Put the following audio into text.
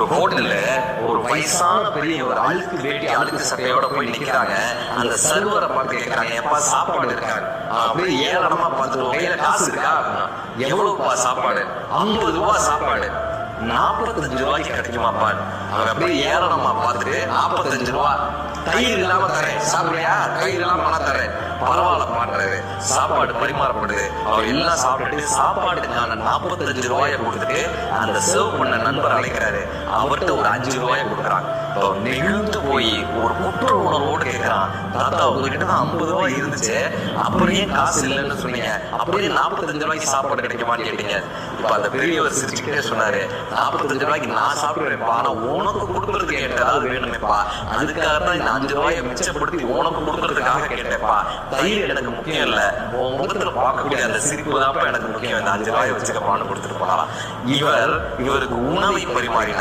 ஒரு ஹோட்டல்ல ஒரு வயசான பெரிய ஒரு அழுக்கு வேட்டி அழுக்கு சட்டையோட போய் நிக்கிறாங்க. அந்த சர்வரை பார்த்து கேட்கிறாங்க, எப்பா சாப்பாடு இருக்காரு? அப்படியே ஏளனமா பார்த்துட்டு, கையில காசு இருக்கா? எவ்வளவுப்பா சாப்பாடு? 50 ரூபாய் சாப்பாடு. 45 ரூபாய்க்கு கிடைக்குமாப்பா? அவர் அப்படியே ஏளனமா பார்த்துட்டு, 45 ரூபாய் தயிர் இல்லாம தரேன், சாப்பிடுறியா? தயிர் இல்லாம பணம் தரேன். பரவாயில்ல மாட்டாரு. சாப்பாடு பரிமாறப்படுது. அவர் எல்லாம் சாப்பிட்டுட்டு சாப்பாடுக்கான 45 ரூபாயை கொடுத்துட்டு அந்த சர்வ் பண்ண நண்பர் அழைக்கிறாரு. அவர்கிட்ட ஒரு 5 ரூபாயை கொடுக்குறாங்க. நெகிழ்ந்து போய் ஒரு குற்ற உணர்வோடு கேட்கிறான், தாத்தா உங்ககிட்ட தான் 50 ரூபாய் இருந்துச்சு, அப்புறம் ஏன் காசு இல்லைன்னு சொன்னீங்க? அப்படியே 45 ரூபாய்க்கு சாப்பாடு கிடைக்குமான்னு கேட்டீங்க. இப்ப அந்த பெரியவர் சிரிச்சுக்கிட்டே சொன்னாரு, 45 ரூபாய்க்கு நான் சாப்பிடுவேன்ப்பா, ஆனா உனக்கு கொடுக்கறதுக்கு ஏதாவது வேணுமேப்பா, அதுக்காக தான் இந்த 5 ரூபாயை மிச்சப்படுத்தி உனக்கு கொடுக்கறதுக்காக கேட்டேப்பா. தயிர் எனக்கு முக்கியம் இல்ல, உன் முகத்துல பார்க்கக்கூடிய அந்த சிரிப்பு தான் எனக்கு முக்கியம், இந்த 5 ரூபாயை வச்சுக்கப்பான்னு கொடுத்துட்டு போகலாம். இவருக்கு உணவை பரிமாறினார்.